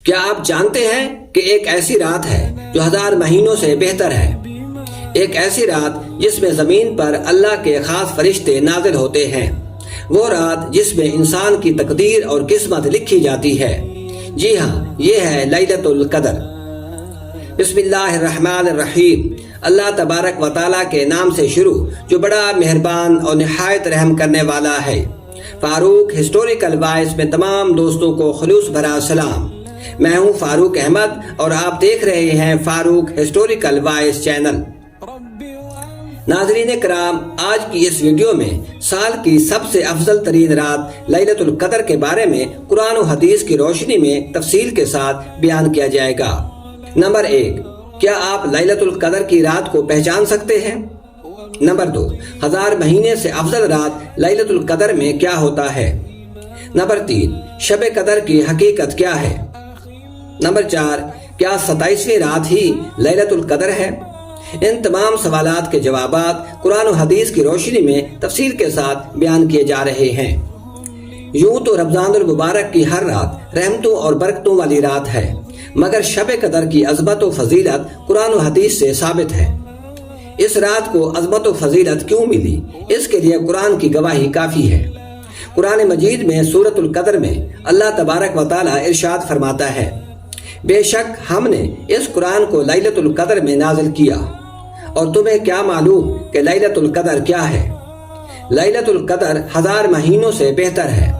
کیا آپ جانتے ہیں کہ ایک ایسی رات ہے جو 1000 مہینوں سے بہتر ہے؟ ایک ایسی رات جس میں زمین پر اللہ کے خاص فرشتے نازل ہوتے ہیں، وہ رات جس میں انسان کی تقدیر اور قسمت لکھی جاتی ہے۔ جی ہاں، یہ ہے لیلۃ القدر۔ بسم اللہ الرحمن الرحیم۔ اللہ تبارک و تعالیٰ کے نام سے شروع جو بڑا مہربان اور نہایت رحم کرنے والا ہے۔ فاروق ہسٹوریکل وائس میں تمام دوستوں کو خلوص بھرا سلام۔ میں ہوں فاروق احمد اور آپ دیکھ رہے ہیں فاروق ہسٹوریکل وائس چینل۔ ناظرین کرام، آج کی اس ویڈیو میں سال کی سب سے افضل ترین رات لیلۃ القدر کے بارے میں قرآن و حدیث کی روشنی میں تفصیل کے ساتھ بیان کیا جائے گا۔ نمبر 1، کیا آپ لیلۃ القدر کی رات کو پہچان سکتے ہیں؟ نمبر 2، 1000 مہینے سے افضل رات لیلۃ القدر میں کیا ہوتا ہے؟ نمبر 3، شب قدر کی حقیقت کیا ہے؟ نمبر 4، کیا 27ویں رات ہی لیلۃ القدر ہے؟ ان تمام سوالات کے جوابات قرآن و حدیث کی روشنی میں تفصیل کے ساتھ بیان کیے جا رہے ہیں۔ یوں تو رمضان المبارک کی ہر رات رحمتوں اور برکتوں والی رات ہے، مگر شب قدر کی عظمت و فضیلت قرآن و حدیث سے ثابت ہے۔ اس رات کو عظمت و فضیلت کیوں ملی، اس کے لیے قرآن کی گواہی کافی ہے۔ قرآن مجید میں سورۃ القدر میں اللہ تبارک و تعالیٰ ارشاد فرماتا ہے، بے شک ہم نے اس قرآن کو لیلۃ القدر میں نازل کیا، اور تمہیں کیا معلوم کہ لیلۃ القدر کیا ہے؟ لیلۃ القدر 1000 مہینوں سے بہتر ہے۔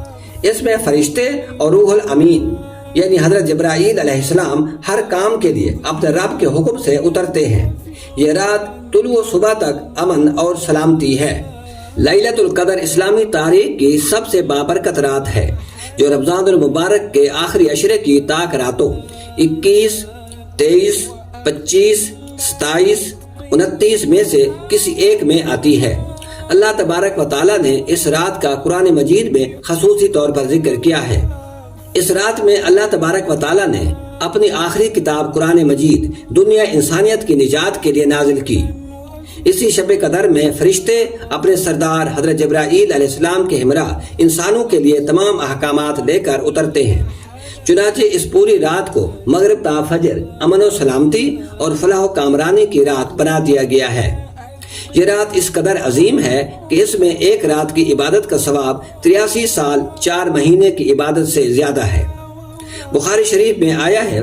اس میں فرشتے اور روح الامین یعنی حضرت جبرائیل علیہ السلام ہر کام کے لیے اپنے رب کے حکم سے اترتے ہیں۔ یہ رات طلوع صبح تک امن اور سلامتی ہے۔ لیلۃ القدر اسلامی تاریخ کی سب سے بابرکت رات ہے، جو رمضان المبارک کے آخری عشرے کی طاق راتوں 21، 23، 25، 27، 29 میں سے کسی ایک میں آتی ہے۔ اللہ تبارک و تعالیٰ نے اس رات کا قرآن مجید میں خصوصی طور پر ذکر کیا ہے۔ اس رات میں اللہ تبارک و تعالیٰ نے اپنی آخری کتاب قرآن مجید دنیا انسانیت کی نجات کے لیے نازل کی۔ اسی شب قدر میں فرشتے اپنے سردار حضرت جبرائیل علیہ السلام کے ہمراہ انسانوں کے لیے تمام احکامات لے کر اترتے ہیں۔ چنانچہ اس پوری رات کو مغرب تا فجر امن و سلامتی اور فلاح و کامرانی کی رات بنا دیا گیا ہے۔ یہ رات اس قدر عظیم ہے کہ اس میں ایک رات کی عبادت کا ثواب 83 سال 4 مہینے کی عبادت سے زیادہ ہے۔ بخاری شریف میں آیا ہے،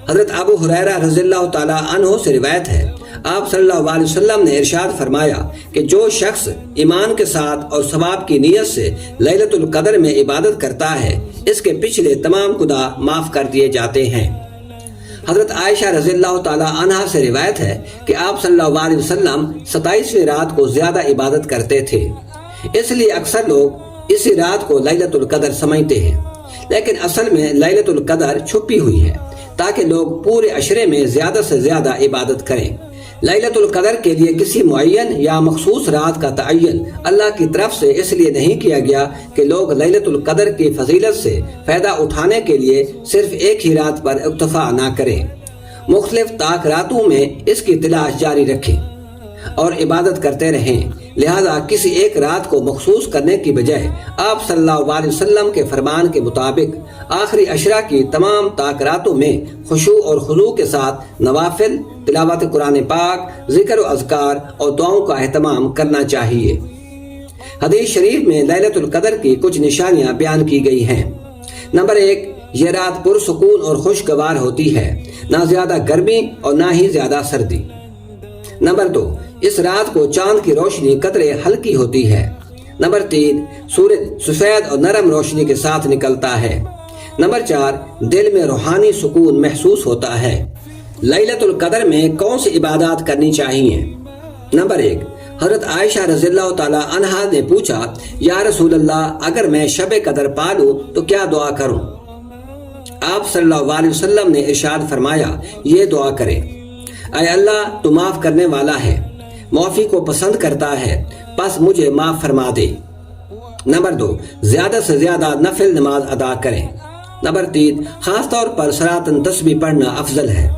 حضرت ابو ہریرہ رضی اللہ تعالیٰ عنہ سے روایت ہے، آپ صلی اللہ علیہ وسلم نے ارشاد فرمایا کہ جو شخص ایمان کے ساتھ اور ثواب کی نیت سے لیلۃ القدر میں عبادت کرتا ہے، اس کے پچھلے تمام گناہ معاف کر دیے جاتے ہیں۔ حضرت عائشہ رضی اللہ تعالیٰ عنہا سے روایت ہے کہ آپ صلی اللہ علیہ وسلم 27ویں رات کو زیادہ عبادت کرتے تھے، اس لیے اکثر لوگ اسی رات کو لیلۃ القدر سمجھتے ہیں، لیکن اصل میں لیلۃ القدر چھپی ہوئی ہے تاکہ لوگ پورے عشرے میں زیادہ سے زیادہ عبادت کریں۔ لیلۃ القدر کے لیے کسی معین یا مخصوص رات کا تعین اللہ کی طرف سے اس لیے نہیں کیا گیا کہ لوگ لیلۃ القدر کی فضیلت سے فائدہ اٹھانے کے لیے صرف ایک ہی رات پر اکتفا نہ کریں، مختلف طاق راتوں میں اس کی تلاش جاری رکھیں اور عبادت کرتے رہیں۔ لہذا کسی ایک رات کو مخصوص کرنے کی بجائے آپ صلی اللہ علیہ وسلم کے فرمان کے مطابق آخری عشرہ کی تمام طاق راتوں میں خشوع اور خضوع کے ساتھ نوافل، تلاوت قرآن پاک، ذکر و اذکار اور دعاؤں کا اہتمام کرنا چاہیے۔ حدیث شریف میں لیلۃ القدر کی کچھ نشانیاں بیان کی گئی ہیں۔ نمبر 1، یہ رات پرسکون اور خوشگوار ہوتی ہے، نہ زیادہ گرمی اور نہ ہی زیادہ سردی۔ نمبر 2، اس رات کو چاند کی روشنی قدرے ہلکی ہوتی ہے۔ نمبر 3، سورج سفید اور نرم روشنی کے ساتھ نکلتا ہے۔ نمبر 4، دل میں روحانی سکون محسوس ہوتا ہے۔ لیلۃ القدر میں کون سی عبادات کرنی چاہیے؟ نمبر 1، حضرت عائشہ رضی اللہ تعالیٰ عنہا نے پوچھا، یا رسول اللہ، اگر میں شب قدر پا لوں تو کیا دعا کروں؟ آپ صلی اللہ علیہ وسلم نے ارشاد فرمایا، یہ دعا کریں، اے اللہ، تو معاف کرنے والا ہے، معافی کو پسند کرتا ہے، پس مجھے معاف فرما دے۔ نمبر 2، زیادہ سے زیادہ نفل نماز ادا کریں۔ نمبر 3، خاص طور پر صلاتن تسبیح پڑھنا افضل ہے۔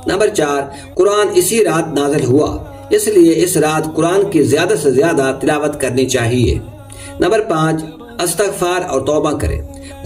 نمبر 4، قرآن اسی رات نازل ہوا، اس لیے اس رات قرآن کی زیادہ سے زیادہ تلاوت کرنی چاہیے۔ نمبر 5، استغفار اور توبہ کریں۔